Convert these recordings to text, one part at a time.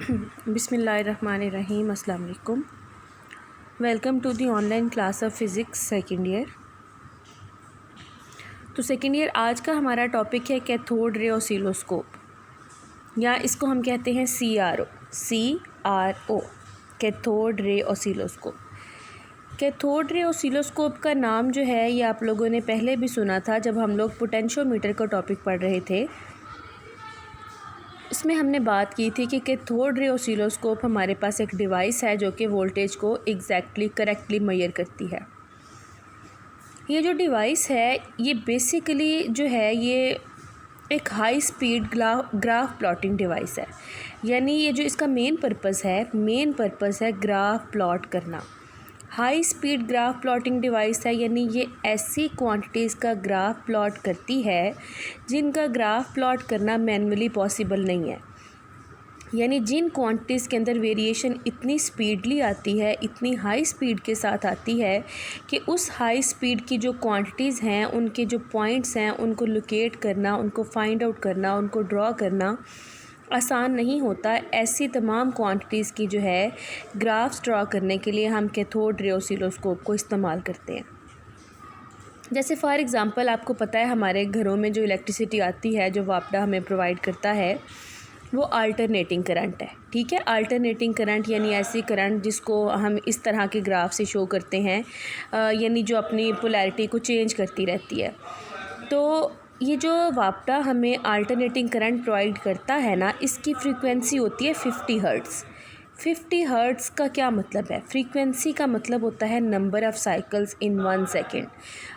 बिस्मिल्लाहिर्रहमानिर्रहीम। अस्सलाम वालेकुम। Welcome to the online class of physics second year. तो सेकेंड ईयर आज का हमारा टॉपिक है कैथोड रे ऑसिलोस्कोप, या इसको हम कहते हैं CRO, cathode ray oscilloscope. Cathode ray oscilloscope का नाम जो है ये आप लोगों ने पहले भी सुना था जब हम लोग पोटेंशियोमीटर का टॉपिक पढ़ रहे थे। इसमें हमने बात की थी कि कैथोड रे ऑसिलोस्कोप हमारे पास एक डिवाइस है जो कि वोल्टेज को करेक्टली मेजर करती है। ये जो डिवाइस है ये बेसिकली जो है ये एक high speed graph plotting device है, यानी ये जो इसका मेन पर्पस है ग्राफ प्लॉट करना। High speed graph plotting device है, यानी ये ऐसी क्वांटिटीज़ का ग्राफ प्लॉट करती है जिनका ग्राफ प्लॉट करना मैन्युअली पॉसिबल नहीं है। यानी जिन क्वांटिटीज़ के अंदर वेरिएशन इतनी स्पीडली आती है, इतनी हाई स्पीड के साथ आती है कि उस हाई स्पीड की जो क्वांटिटीज़ हैं उनके जो पॉइंट्स हैं उनको लोकेट करना, उनको फाइंड आउट करना, उनको ड्रॉ करना आसान नहीं होता। ऐसी तमाम क्वांटिटीज़ की जो है ग्राफ्स ड्रॉ करने के लिए हम कैथोड रे ऑसिलोस्कोप को इस्तेमाल करते हैं। जैसे फॉर एग्ज़ाम्पल आपको पता है हमारे घरों में जो इलेक्ट्रिसिटी आती है, जो वापडा हमें प्रोवाइड करता है, वो अल्टरनेटिंग करंट है। ठीक है, अल्टरनेटिंग करंट यानी ऐसी करंट जिसको हम इस तरह के ग्राफ से शो करते हैं, यानी जो अपनी पोलैरिटी को चेंज करती रहती है। तो ये जो वापडा हमें अल्टरनेटिंग करंट प्रोवाइड करता है ना, इसकी फ्रीक्वेंसी होती है 50 हर्ट्ज़। 50 हर्ट्ज़ का क्या मतलब है? फ्रीक्वेंसी का मतलब होता है number of cycles in 1 second.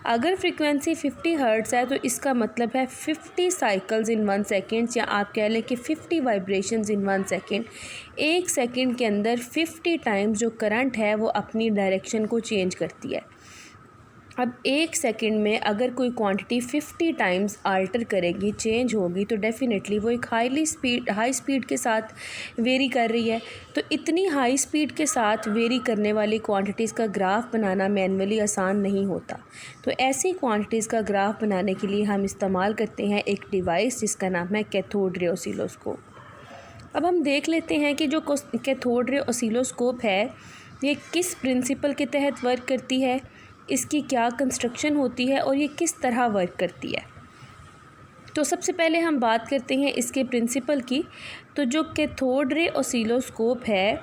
अगर फ्रीक्वेंसी 50 हर्ट्ज़ है तो इसका मतलब है 50 साइकिल्स इन 1 सेकेंड, या आप कह लें कि 50 वाइब्रेशंस इन 1 सेकेंड। एक सेकेंड के अंदर 50 टाइम्स जो करंट है वो अपनी डायरेक्शन को चेंज करती है। अब एक सेकंड में अगर कोई क्वांटिटी 50 टाइम्स आल्टर करेगी, चेंज होगी, तो डेफ़िनेटली वो एक हाई स्पीड के साथ वेरी कर रही है। तो इतनी हाई स्पीड के साथ वेरी करने वाली क्वांटिटीज़ का ग्राफ बनाना मैन्युअली आसान नहीं होता। तो ऐसी क्वांटिटीज़ का ग्राफ बनाने के लिए हम इस्तेमाल करते हैं एक डिवाइस जिसका नाम है कैथोड रे ऑसिलोस्कोप। अब हम देख लेते हैं कि जो कैथोड रे ऑसिलोस्कोप है ये किस प्रिंसिपल के तहत वर्क करती है, इसकी क्या कंस्ट्रक्शन होती है और ये किस तरह वर्क करती है। तो सबसे पहले हम बात करते हैं इसके प्रिंसिपल की। तो जो कैथोड रे ऑसिलोस्कोप है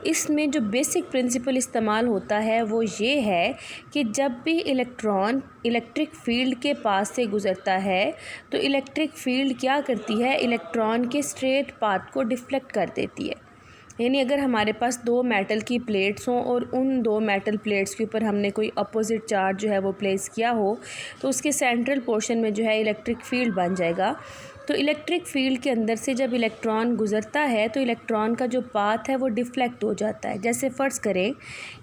इसमें जो बेसिक प्रिंसिपल इस्तेमाल होता है वो ये है कि जब भी इलेक्ट्रॉन इलेक्ट्रिक फील्ड के पास से गुज़रता है तो इलेक्ट्रिक फील्ड क्या करती है, इलेक्ट्रॉन के स्ट्रेट पाथ को डिफ्लेक्ट कर देती है। यानी अगर हमारे पास 2 मेटल की प्लेट्स हों और उन 2 मेटल प्लेट्स के ऊपर हमने कोई अपोजिट चार्ज जो है वो प्लेस किया हो, तो उसके सेंट्रल पोर्शन में जो है इलेक्ट्रिक फील्ड बन जाएगा। तो इलेक्ट्रिक फील्ड के अंदर से जब इलेक्ट्रॉन गुज़रता है तो इलेक्ट्रॉन का जो पाथ है वो डिफ्लेक्ट हो जाता है। जैसे फ़र्ज़ करें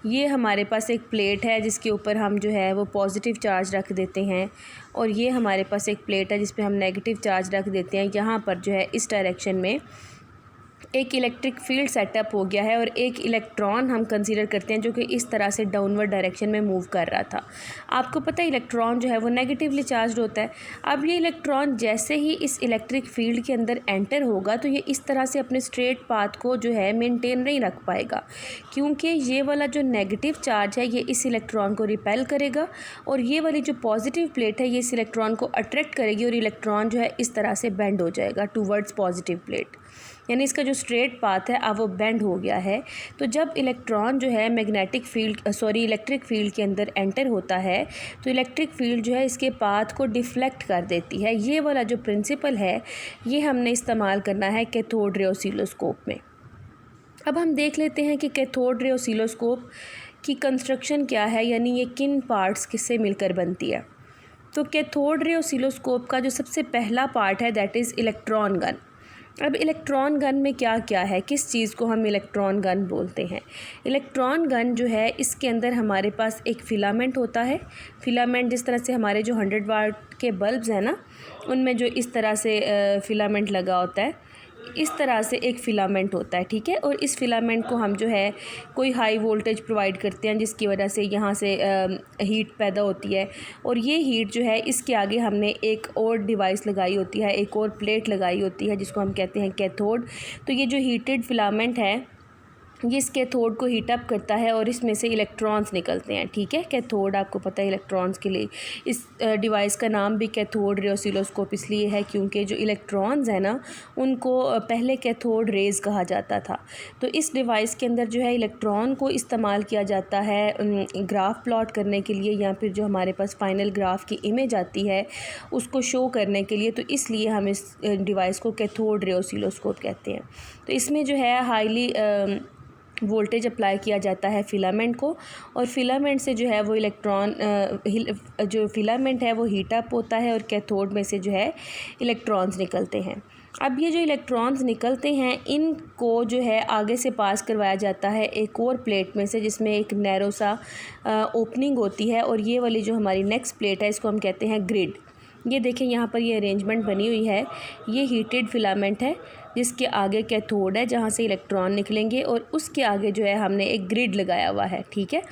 ये हमारे पास एक प्लेट है जिसके ऊपर हम जो है वो पॉजिटिव चार्ज रख देते हैं, और ये हमारे पास एक प्लेट है जिस पे हम नेगेटिव चार्ज रख देते हैं। यहाँ पर जो है इस डायरेक्शन में एक इलेक्ट्रिक फील्ड सेटअप हो गया है और एक इलेक्ट्रॉन हम कंसीडर करते हैं जो कि इस तरह से डाउनवर्ड डायरेक्शन में मूव कर रहा था। आपको पता है इलेक्ट्रॉन जो है वो नेगेटिवली चार्ज होता है। अब ये इलेक्ट्रॉन जैसे ही इस इलेक्ट्रिक फील्ड के अंदर एंटर होगा तो ये इस तरह से अपने स्ट्रेट पाथ को जो है मेंटेन नहीं रख पाएगा, क्योंकि ये वाला जो नेगेटिव चार्ज है ये इस इलेक्ट्रॉन को रिपेल करेगा और ये वाली जो पॉजिटिव प्लेट है ये इस इलेक्ट्रॉन को अट्रैक्ट करेगी और इलेक्ट्रॉन जो है इस तरह से बेंड हो जाएगा टूवर्ड्स पॉजिटिव प्लेट। यानी इसका जो स्ट्रेट पाथ है अब वो बेंड हो गया है। तो जब इलेक्ट्रॉन जो है इलेक्ट्रिक फील्ड के अंदर एंटर होता है तो इलेक्ट्रिक फील्ड जो है इसके पाथ को डिफ्लेक्ट कर देती है। ये वाला जो प्रिंसिपल है ये हमने इस्तेमाल करना है कैथोड रे ऑसिलोस्कोप में। अब हम देख लेते हैं कि कैथोड रे ऑसिलोस्कोप की कंस्ट्रक्शन क्या है, यानी ये किन पार्ट्स किससे मिलकर बनती है। तो कैथोड रे ऑसिलोस्कोप का जो सबसे पहला पार्ट है दैट इज़ इलेक्ट्रॉन गन। अब इलेक्ट्रॉन गन में क्या क्या है, किस चीज़ को हम इलेक्ट्रॉन गन बोलते हैं। इलेक्ट्रॉन गन जो है इसके अंदर हमारे पास एक फ़िलामेंट होता है। फ़िलामेंट जिस तरह से हमारे जो 100 वाट के बल्ब्स हैं ना उनमें जो इस तरह से फ़िलामेंट लगा होता है, इस तरह से एक फ़िलामेंट होता है, ठीक है। और इस फ़िलामेंट को हम जो है कोई हाई वोल्टेज प्रोवाइड करते हैं, जिसकी वजह से यहाँ से हीट पैदा होती है, और ये हीट जो है इसके आगे हमने एक और डिवाइस लगाई होती है, एक और प्लेट लगाई होती है, जिसको हम कहते हैं कैथोड। तो ये जो हीटेड फ़िलामेंट है ये इस कैथोड को हीट अप करता है और इसमें से इलेक्ट्रॉन्स निकलते हैं, ठीक है। कैथोड आपको पता है इलेक्ट्रॉन्स के लिए, इस डिवाइस का नाम भी कैथोड रे ऑसिलोस्कोप इसलिए है क्योंकि जो इलेक्ट्रॉन्स है ना उनको पहले कैथोड रेज कहा जाता था। तो इस डिवाइस के अंदर जो है इलेक्ट्रॉन को इस्तेमाल किया जाता है ग्राफ प्लॉट करने के लिए, या फिर जो हमारे पास फाइनल ग्राफ की इमेज आती है उसको शो करने के लिए। तो इसलिए हम इस डिवाइस को कैथोड रे ऑसिलोस्कोप कहते हैं। तो इसमें जो है हाईली वोल्टेज अप्लाई किया जाता है फ़िलामेंट को, और फ़िलामेंट से जो है वो इलेक्ट्रॉन जो फ़िलामेंट है वो हीट अप होता है और कैथोड में से जो है इलेक्ट्रॉन्स निकलते हैं। अब ये जो इलेक्ट्रॉन्स निकलते हैं इनको जो है आगे से पास करवाया जाता है एक और प्लेट में से, जिसमें एक नैरो सा ओपनिंग होती है, और ये वाली जो हमारी नेक्स्ट प्लेट है इसको हम कहते हैं ग्रिड। ये देखें यहाँ पर ये अरेंजमेंट बनी हुई है, ये हीटेड फिलामेंट है जिसके आगे कैथोड है जहाँ से इलेक्ट्रॉन निकलेंगे, और उसके आगे जो है हमने एक ग्रिड लगाया हुआ है, ठीक है।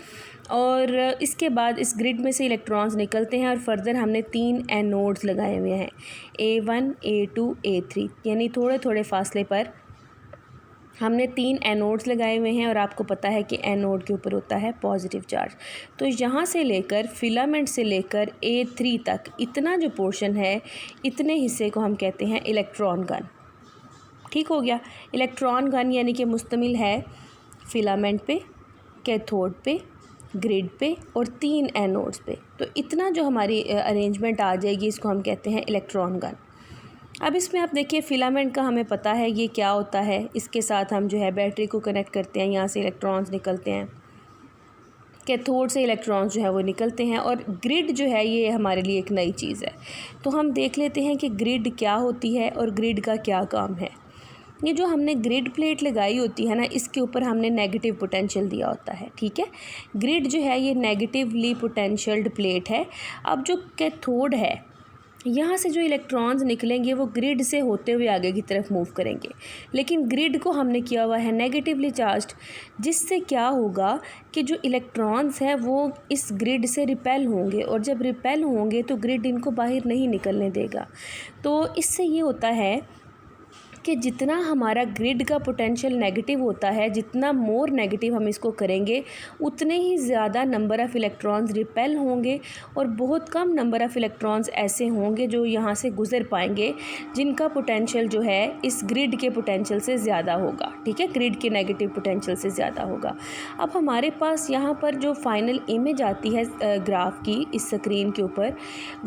और इसके बाद इस ग्रिड में से इलेक्ट्रॉन्स निकलते हैं और फर्दर हमने 3 एनोड्स लगाए हुए हैं, A1 A2 A3, यानी थोड़े थोड़े फासले पर हमने 3 एनोड्स लगाए हुए हैं। और आपको पता है कि एनोड के ऊपर होता है पॉजिटिव चार्ज। तो यहाँ से लेकर फिलामेंट से लेकर A3 तक इतना जो पोर्शन है, इतने हिस्से को हम कहते हैं इलेक्ट्रॉन गन। ठीक हो गया। इलेक्ट्रॉन गन यानी कि मुश्तमिल है फिलामेंट पे, कैथोड पे, ग्रिड पे और 3 एनोड्स पे। तो इतना जो हमारी अरेंजमेंट आ जाएगी इसको हम कहते हैं इलेक्ट्रॉन गन। अब इसमें आप देखिए फिलामेंट का हमें पता है ये क्या होता है। इसके साथ हम जो है बैटरी को कनेक्ट करते हैं, यहाँ से इलेक्ट्रॉन्स निकलते हैं, कैथोड से इलेक्ट्रॉन्स जो है वो निकलते हैं। और ग्रिड जो है ये हमारे लिए एक नई चीज़ है। तो हम देख लेते हैं कि ग्रिड क्या होती है और ग्रिड का क्या काम है। ये जो हमने ग्रिड प्लेट लगाई होती है ना, इसके ऊपर हमने नेगेटिव पोटेंशियल दिया होता है, ठीक है। ग्रिड जो है ये नेगेटिवली पोटेंशियल्ड प्लेट है। अब जो कैथोड है यहाँ से जो इलेक्ट्रॉन्स निकलेंगे वो ग्रिड से होते हुए आगे की तरफ मूव करेंगे, लेकिन ग्रिड को हमने किया हुआ है नेगेटिवली चार्ज्ड, जिससे क्या होगा कि जो इलेक्ट्रॉन्स हैं वो इस ग्रिड से रिपेल होंगे, और जब रिपेल होंगे तो ग्रिड इनको बाहर नहीं निकलने देगा। तो इससे ये होता है कि जितना हमारा ग्रिड का पोटेंशियल नेगेटिव होता है, जितना मोर नेगेटिव हम इसको करेंगे उतने ही ज़्यादा नंबर ऑफ़ इलेक्ट्रॉन्स रिपेल होंगे, और बहुत कम नंबर ऑफ़ इलेक्ट्रॉन्स ऐसे होंगे जो यहाँ से गुज़र पाएंगे जिनका पोटेंशियल जो है इस ग्रिड के पोटेंशियल से ज़्यादा होगा, ठीक है, ग्रिड के नेगेटिव पोटेंशियल से ज़्यादा होगा। अब हमारे पास यहाँ पर जो फाइनल इमेज आती है ग्राफ की इस स्क्रीन के ऊपर,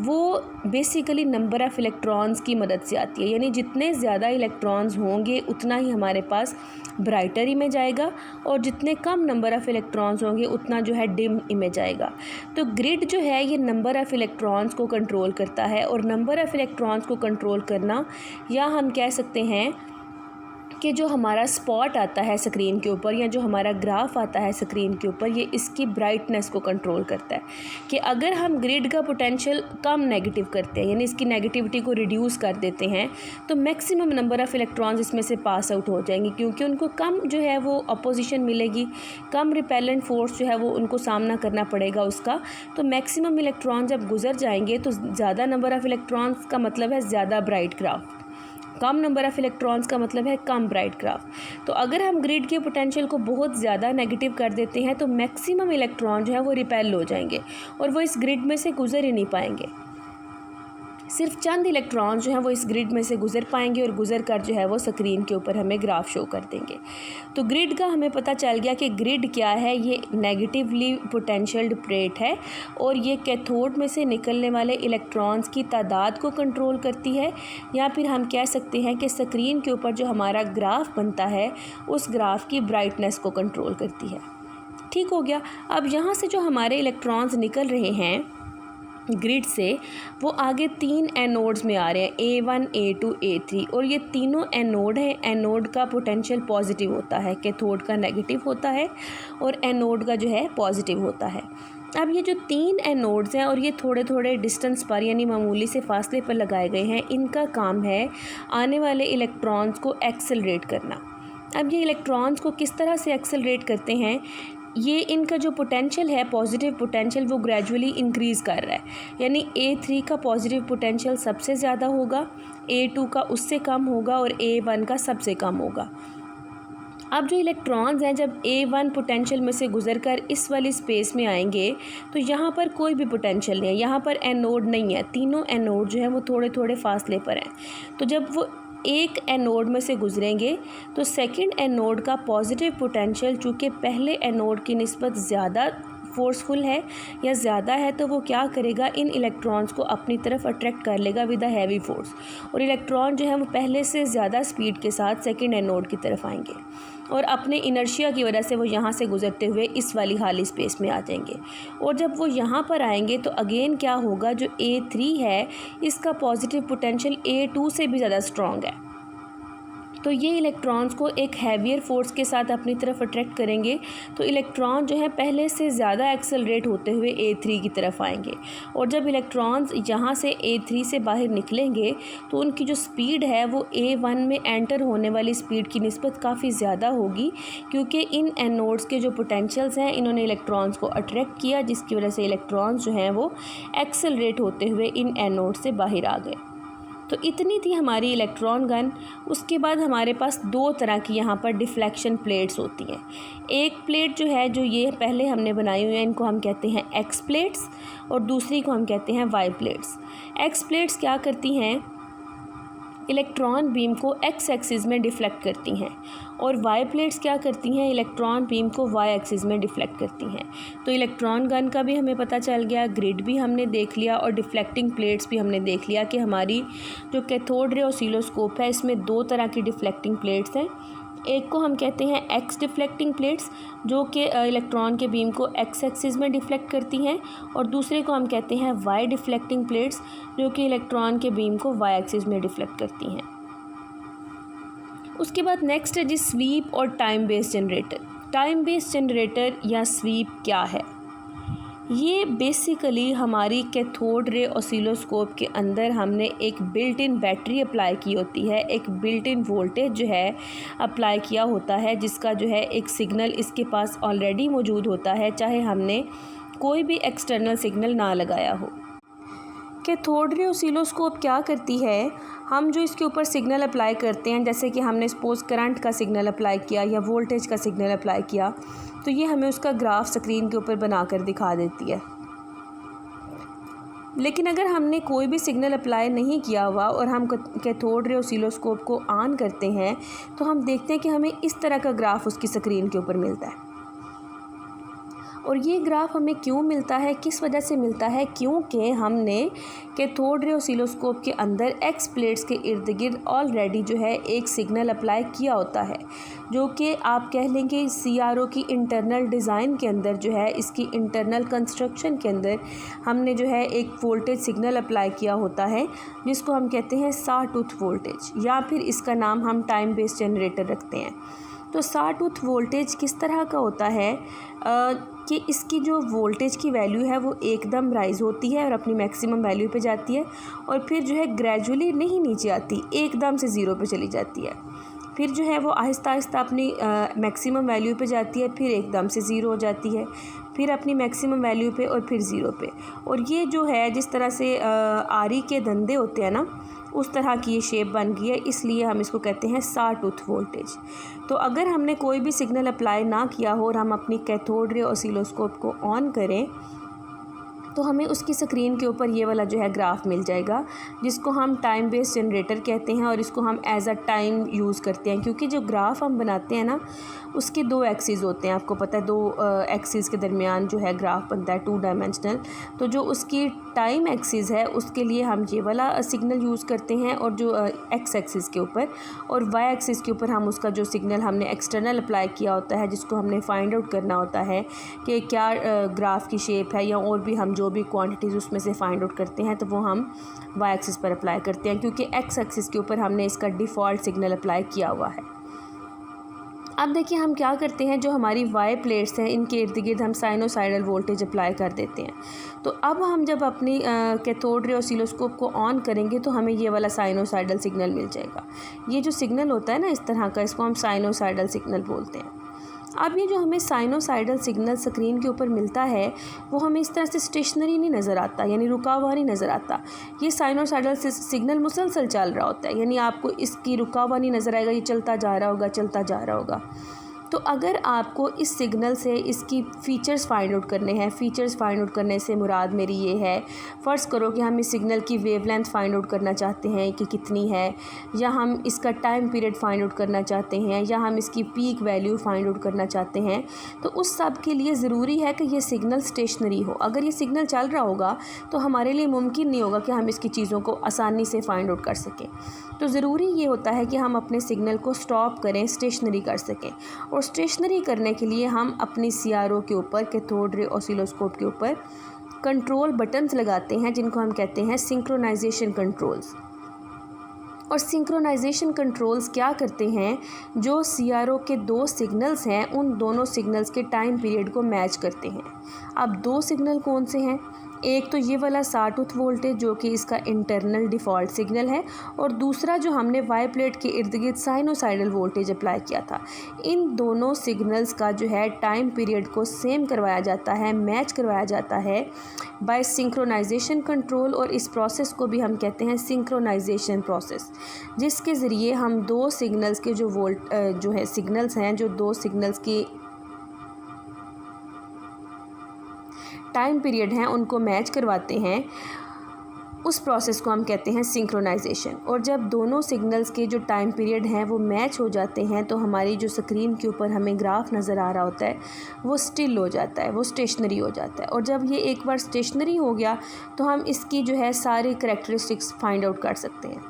वो बेसिकली नंबर ऑफ़ इलेक्ट्रॉन्स की मदद से आती है, यानी जितने ज़्यादा इलेक्ट्रॉन्स होंगे उतना ही हमारे पास ब्राइटर इमेज आएगा, और जितने कम नंबर ऑफ़ इलेक्ट्रॉन्स होंगे उतना जो है डिम इमेज आएगा। तो ग्रिड जो है ये नंबर ऑफ़ इलेक्ट्रॉन्स को कंट्रोल करता है, और नंबर ऑफ़ इलेक्ट्रॉन्स को कंट्रोल करना, या हम कह सकते हैं कि जो हमारा स्पॉट आता है स्क्रीन के ऊपर या जो हमारा ग्राफ आता है स्क्रीन के ऊपर, ये इसकी ब्राइटनेस को कंट्रोल करता है। कि अगर हम ग्रिड का पोटेंशियल कम नेगेटिव करते हैं, यानी इसकी नेगेटिविटी को रिड्यूस कर देते हैं, तो मैक्सिमम नंबर ऑफ़ इलेक्ट्रॉन्स इसमें से पास आउट हो जाएंगे, क्योंकि उनको कम जो है वो अपोजिशन मिलेगी, कम रिपेलेंट फोर्स जो है वो उनको सामना करना पड़ेगा उसका। तो मैक्सिमम इलेक्ट्रॉन जब गुजर जाएंगे तो ज़्यादा नंबर ऑफ़ इलेक्ट्रॉन्स का मतलब है ज़्यादा bright graph, come number of electrons का मतलब है कम ब्राइट ग्राफ। तो अगर हम ग्रिड के पोटेंशियल को बहुत ज़्यादा नेगेटिव कर देते हैं तो मैक्सिमम इलेक्ट्रॉन जो है वो रिपेल हो जाएंगे और वो इस ग्रिड में से गुजर ही नहीं पाएंगे। सिर्फ चंद इलेक्ट्रॉन जो हैं वो इस ग्रिड में से गुज़र पाएंगे और गुज़र कर जो है वो स्क्रीन के ऊपर हमें ग्राफ शो कर देंगे। तो ग्रिड का हमें पता चल गया कि ग्रिड क्या है, ये नेगेटिवली पोटेंशियल्ड प्लेट है और ये कैथोड में से निकलने वाले इलेक्ट्रॉन्स की तादाद को कंट्रोल करती है, या फिर हम कह सकते हैं कि स्क्रीन के ऊपर जो हमारा ग्राफ बनता है उस ग्राफ की ब्राइटनेस को कंट्रोल करती है। ठीक हो गया। अब यहाँ से जो हमारे इलेक्ट्रॉन्स निकल रहे हैं ग्रिड से, वो आगे 3 एनोड्स में आ रहे हैं, A1 A2 A3, और ये तीनों एनोड हैं। एनोड का पोटेंशियल पॉजिटिव होता है, कैथोड का नेगेटिव होता है, और एनोड का जो है पॉजिटिव होता है। अब ये जो 3 एनोड्स हैं और ये थोड़े थोड़े डिस्टेंस पर यानी मामूली से फासले पर लगाए गए हैं, इनका काम है आने वाले इलेक्ट्रॉन्स को एक्सेलरेट करना। अब ये इलेक्ट्रॉन्स को किस तरह से एक्सेलरेट करते हैं, ये इनका जो पोटेंशियल है, पॉजिटिव पोटेंशियल, वो ग्रेजुअली इंक्रीज़ कर रहा है। यानी A3 का पॉजिटिव पोटेंशियल सबसे ज़्यादा होगा, A2 का उससे कम होगा और A1 का सबसे कम होगा। अब जो इलेक्ट्रॉन्स हैं जब A1 पोटेंशियल में से गुजरकर इस वाली स्पेस में आएंगे तो यहाँ पर कोई भी पोटेंशियल नहीं है, यहाँ पर एनोड नहीं है, तीनों एनोड जो हैं वो थोड़े थोड़े फासले पर हैं। तो जब वो एक एनोड में से गुजरेंगे तो सेकंड एनोड का पॉजिटिव पोटेंशियल चूँकि पहले एनोड की निस्बत ज़्यादा फोर्सफुल है या ज़्यादा है, तो वो क्या करेगा, इन इलेक्ट्रॉन्स को अपनी तरफ अट्रैक्ट कर लेगा विद अ हैवी फोर्स, और इलेक्ट्रॉन जो है वो पहले से ज़्यादा स्पीड के साथ सेकंड एनोड की तरफ आएंगे और अपने इनर्शिया की वजह से वो यहाँ से गुजरते हुए इस वाली खाली स्पेस में आ जाएंगे। और जब वो यहाँ पर आएंगे तो अगेन क्या होगा, जो A3 है इसका पॉजिटिव पोटेंशियल A2 से भी ज़्यादा स्ट्रॉन्ग है, तो ये इलेक्ट्रॉन्स को एक हैवियर फोर्स के साथ अपनी तरफ अट्रैक्ट करेंगे। तो इलेक्ट्रॉन जो है पहले से ज़्यादा एक्सेलरेट होते हुए A3 की तरफ आएंगे, और जब इलेक्ट्रॉन्स यहाँ से A3 से बाहर निकलेंगे तो उनकी जो स्पीड है वो A1 में एंटर होने वाली स्पीड की निस्बत काफ़ी ज़्यादा होगी, क्योंकि इन एनोड्स के जो पोटेंशियल्स हैं इन्होंने इलेक्ट्रॉन्स को अट्रैक्ट किया, जिसकी वजह से इलेक्ट्रॉन्स जो हैं वो एक्सेलरेट होते हुए इन एनोड से बाहर आ गए। तो इतनी थी हमारी इलेक्ट्रॉन गन। उसके बाद हमारे पास 2 तरह की यहाँ पर डिफ्लेक्शन प्लेट्स होती हैं। एक प्लेट जो है, जो ये पहले हमने बनाई हुई है, इनको हम कहते हैं एक्स प्लेट्स, और दूसरी को हम कहते हैं वाई प्लेट्स। एक्स प्लेट्स क्या करती हैं, इलेक्ट्रॉन बीम को एक्स एक्सिस में डिफ्लेक्ट करती हैं, और वाई प्लेट्स क्या करती हैं, इलेक्ट्रॉन बीम को वाई एक्सिस में डिफ्लेक्ट करती हैं। तो इलेक्ट्रॉन गन का भी हमें पता चल गया, ग्रिड भी हमने देख लिया, और डिफ्लेक्टिंग प्लेट्स भी हमने देख लिया कि हमारी जो कैथोड रे ऑसिलोस्कोप है इसमें 2 तरह की डिफ्लेक्टिंग प्लेट्स हैं। एक को हम कहते हैं एक्स डिफ्लेक्टिंग प्लेट्स, जो कि इलेक्ट्रॉन के बीम को एक्स एक्सिस में डिफ्लेक्ट करती हैं, और दूसरे को हम कहते हैं वाई डिफ्लेक्टिंग प्लेट्स, जो कि इलेक्ट्रॉन के बीम को वाई एक्सिस में डिफ्लेक्ट करती हैं। उसके बाद नेक्स्ट है जी स्वीप और time based generator. Time based generator या स्वीप क्या है, ये बेसिकली हमारी कैथोड रे ऑसिलोस्कोप के अंदर हमने एक बिल्ट इन बैटरी अप्लाई की होती है, एक बिल्ट इन वोल्टेज जो है अप्लाई किया होता है, जिसका जो है एक सिग्नल इसके पास ऑलरेडी मौजूद होता है, चाहे हमने कोई भी एक्सटर्नल सिग्नल ना लगाया हो। कैथोड रे ऑसिलोस्कोप क्या करती है, हम जो इसके ऊपर सिग्नल अप्लाई करते हैं, जैसे कि हमने सपोज़ करंट का सिग्नल अप्लाई किया या वोल्टेज का सिग्नल अप्लाई किया, तो ये हमें उसका ग्राफ स्क्रीन के ऊपर बनाकर दिखा देती है। लेकिन अगर हमने कोई भी सिग्नल अप्लाई नहीं किया हुआ और हम कैथोड रे ऑसिलोस्कोप को ऑन करते हैं, तो हम देखते हैं कि हमें इस तरह का ग्राफ उसकी स्क्रीन के ऊपर मिलता है। और ये ग्राफ हमें क्यों मिलता है, किस वजह से मिलता है, क्योंकि हमने कैथोड रे ऑसिलोस्कोप के अंदर एक्स प्लेट्स के इर्द गिर्द ऑलरेडी जो है एक सिग्नल अप्लाई किया होता है, जो कि आप कह लेंगे CRO की इंटरनल डिज़ाइन के अंदर जो है, इसकी इंटरनल कंस्ट्रक्शन के अंदर हमने जो है एक वोल्टेज सिग्नल अप्लाई किया होता है, जिसको हम कहते हैं सॉटूथ वोल्टेज, या फिर इसका नाम हम टाइम बेस्ड जनरेटर रखते हैं। तो सॉटूथ वोल्टेज किस तरह का होता है कि इसकी जो वोल्टेज की वैल्यू है वो एकदम राइज़ होती है और अपनी मैक्सिमम वैल्यू पे जाती है, और फिर जो है ग्रेजुअली नहीं नीचे आती, एकदम से 0 पे चली जाती है, फिर जो है वो आहिस्ता आहिस्ता अपनी मैक्सिमम वैल्यू पे जाती है, फिर एकदम से 0 हो जाती है, फिर अपनी मैक्सिमम वैल्यू पे और फिर 0 पे। और ये जो है जिस तरह से आरी के धंधे होते हैं ना, उस तरह की ये शेप बन गई है, इसलिए हम इसको कहते हैं सॉटूथ वोल्टेज। तो अगर हमने कोई भी सिग्नल अप्लाई ना किया हो और हम अपनी कैथोड रे ऑसिलोस्कोप को ऑन करें, तो हमें उसकी स्क्रीन के ऊपर ये वाला जो है ग्राफ मिल जाएगा, जिसको हम टाइम बेस्ड जनरेटर कहते हैं, और इसको हम एज अ टाइम यूज़ करते हैं, क्योंकि जो ग्राफ हम बनाते हैं ना उसके 2 एक्सिस होते हैं, आपको पता है 2 एक्सिस के दरमियान जो है ग्राफ बनता है 2 डायमेंशनल। तो जो उसकी टाइम एक्सिस है उसके लिए हम ये वाला सिग्नल यूज़ करते हैं, और जो एक्स एक्सिस के ऊपर और वाई एक्सिस के ऊपर हम उसका जो सिग्नल हमने एक्सटर्नल अप्लाई किया होता है, जिसको हमने फाइंड आउट करना होता है कि क्या ग्राफ की शेप है, या और भी हम जो भी क्वांटिटीज़ उसमें से फाइंड आउट करते हैं, तो वो हम वाई एक्सिस पर अप्लाई करते हैं, क्योंकि एक्स एक्सिस के ऊपर हमने इसका डिफ़ॉल्ट सिग्नल अप्लाई किया हुआ है। अब देखिए हम क्या करते हैं, जो हमारी वाई प्लेट्स हैं इनके इर्द गिर्द हम साइनोसाइडल वोल्टेज अप्लाई कर देते हैं। तो अब हम जब अपनी कैथोड रे ऑसिलोस्कोप को ऑन करेंगे तो हमें ये वाला साइनोसाइडल सिग्नल मिल जाएगा। ये जो सिग्नल होता है ना इस तरह का, इसको हम साइनोसाइडल सिग्नल बोलते हैं। अब ये जो हमें साइनोसाइडल सिग्नल स्क्रीन के ऊपर मिलता है वो हमें इस तरह से स्टेशनरी नहीं नज़र आता, यानी रुका हुआ नहीं नज़र आता। ये साइनोसाइडल सिग्नल मुसलसल चल रहा होता है, यानी आपको इसकी रुका हुआ नहीं नज़र आएगा, ये चलता जा रहा होगा, चलता जा रहा होगा। तो अगर आपको इस सिग्नल से इसकी फ़ीचर्स फाइंड आउट करने हैं, फ़ीचर्स फाइंड आउट करने से मुराद मेरी ये है, फ़र्ज़ करो कि हम इस सिग्नल की वेवलेंथ फाइंड आउट करना चाहते हैं कि कितनी है, या हम इसका टाइम पीरियड फाइंड आउट करना चाहते हैं, या हम इसकी पीक वैल्यू फाइंड आउट करना चाहते हैं, तो उस सब के लिए ज़रूरी है कि ये सिग्नल स्टेशनरी हो। अगर ये सिग्नल चल रहा होगा तो हमारे लिए मुमकिन नहीं होगा कि हम इसकी चीज़ों को आसानी से फाइंड आउट कर सकें। तो ज़रूरी ये होता है कि हम अपने सिग्नल को स्टॉप करें, स्टेशनरी कर सकें। और स्टेशनरी करने के लिए हम अपनी सीआरओ के ऊपर, कैथोड रे ऑसिलोस्कोप के ऊपर कंट्रोल बटन्स लगाते हैं जिनको हम कहते हैं सिंक्रोनाइजेशन कंट्रोल्स। और सिंक्रोनाइजेशन कंट्रोल्स क्या करते हैं, जो सीआरओ के दो सिग्नल्स हैं उन दोनों सिग्नल्स के टाइम पीरियड को मैच करते हैं। अब दो सिग्नल कौन से हैं, एक तो ये वाला साटूथ वोल्टेज जो कि इसका इंटरनल डिफ़ॉल्ट सिग्नल है, और दूसरा जो हमने वाई प्लेट के इर्द गिर्द साइनोसाइडल वोल्टेज अप्लाई किया था। इन दोनों सिग्नल्स का जो है टाइम पीरियड को सेम करवाया जाता है, मैच करवाया जाता है बाय सिंक्रोनाइजेशन कंट्रोल। और इस प्रोसेस को भी हम कहते हैं सिंक्रोनाइजेशन प्रोसेस, जिसके ज़रिए हम दो सिग्नल्स के जो है सिग्नल्स हैं, जो दो सिग्नल्स की टाइम पीरियड हैं उनको मैच करवाते हैं। उस प्रोसेस को हम कहते हैं सिंक्रोनाइजेशन। और जब दोनों सिग्नल्स के जो टाइम पीरियड हैं वो मैच हो जाते हैं तो हमारी जो स्क्रीन के ऊपर हमें ग्राफ नज़र आ रहा होता है वो स्टिल हो जाता है, वो स्टेशनरी हो जाता है। और जब ये एक बार स्टेशनरी हो गया तो हम इसकी जो है सारी करैक्टरिस्टिक्स फाइंड आउट कर सकते हैं।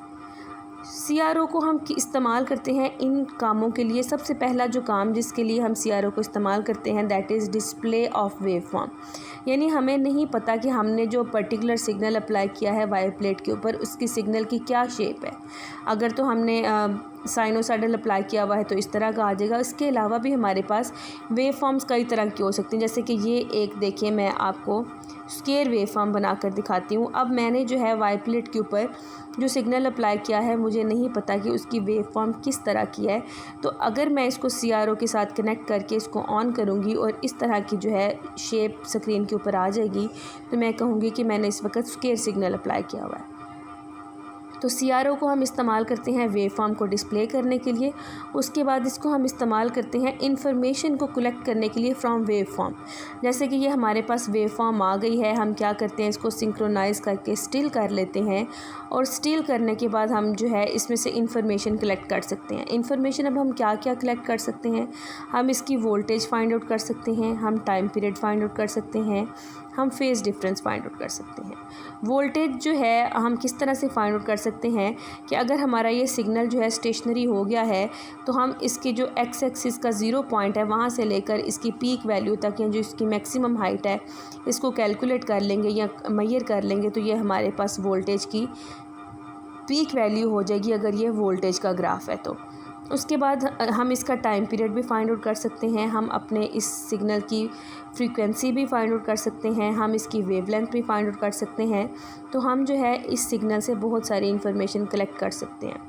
सीआरओ को हम इस्तेमाल करते हैं इन कामों के लिए। सबसे पहला जो काम जिसके लिए हम सीआरओ को इस्तेमाल करते हैं that is display of wave form. यानी हमें नहीं पता कि हमने जो पर्टिकुलर सिग्नल अप्लाई किया है वाई प्लेट के ऊपर उसकी सिग्नल की क्या शेप है। अगर तो हमने साइनोसाइडल अप्लाई किया हुआ है तो इस तरह का आ जाएगा। इसके अलावा भी हमारे पास वेव फॉर्म्स कई तरह की हो सकती हैं, जैसे कि ये एक देखिए मैं आपको स्क्वायर वेव फॉर्म बनाकर दिखाती हूँ। अब मैंने जो है वाई प्लेट के ऊपर जो सिग्नल अप्लाई किया है मुझे नहीं पता कि उसकी वेव फॉर्म किस तरह की है। तो अगर मैं इसको सीआरओ के साथ कनेक्ट करके इसको ऑन करूँगी और इस तरह की जो है शेप स्क्रीन के ऊपर आ जाएगी तो मैं कहूँगी कि मैंने इस वक्त स्क्वायर सिग्नल अप्लाई किया हुआ है। तो सीआरओ को हम इस्तेमाल करते हैं वेव फॉर्म को डिस्प्ले करने के लिए। उसके बाद इसको हम इस्तेमाल करते हैं इंफॉर्मेशन को कलेक्ट करने के लिए फ्रॉम वेव फॉर्म। जैसे कि ये हमारे पास वेव फॉर्म आ गई है, हम क्या करते हैं इसको सिंक्रोनाइज़ करके स्टिल कर लेते हैं। और स्टिल करने के बाद हम जो है इसमें से इंफॉर्मेशन कलेक्ट कर सकते हैं। इंफॉर्मेशन अब हम क्या क्या कलेक्ट कर सकते हैं, हम इसकी वोल्टेज फाइंड आउट कर सकते हैं, हम टाइम पीरियड फाइंड आउट कर सकते हैं, हम फेज़ डिफरेंस फाइंड आउट कर सकते हैं। वोल्टेज जो है हम किस तरह से फाइंड आउट कर सकते हैं कि अगर हमारा ये सिग्नल जो है स्टेशनरी हो गया है तो हम इसके जो एक्स एक्सिस का 0 पॉइंट है वहाँ से लेकर इसकी पीक वैल्यू तक या जो इसकी मैक्सिमम हाइट है इसको कैलकुलेट कर लेंगे या मेजर कर लेंगे तो ये हमारे पास वोल्टेज की पीक वैल्यू हो जाएगी अगर ये वोल्टेज का ग्राफ है तो। उसके बाद हम इसका टाइम पीरियड भी फाइंड आउट कर सकते हैं, हम अपने इस सिग्नल की फ्रीक्वेंसी भी फाइंड आउट कर सकते हैं, हम इसकी वेवलेंथ भी फाइंड आउट कर सकते हैं। तो हम जो है इस सिग्नल से बहुत सारी इन्फॉर्मेशन कलेक्ट कर सकते हैं।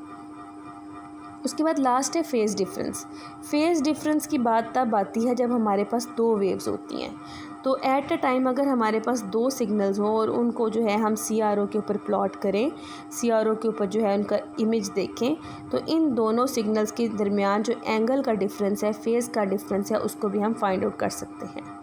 उसके बाद लास्ट है फेज़ डिफरेंस। फेज़ डिफरेंस की बात तब आती है जब हमारे पास दो वेव्स होती हैं। तो एट अ टाइम अगर हमारे पास दो सिग्नल्स हों और उनको जो है हम सीआरओ के ऊपर प्लॉट करें, सीआरओ के ऊपर जो है उनका इमेज देखें तो इन दोनों सिग्नल्स के दरमियान जो एंगल का डिफरेंस है, फेज़ का डिफरेंस है, उसको भी हम फाइंड आउट कर सकते हैं।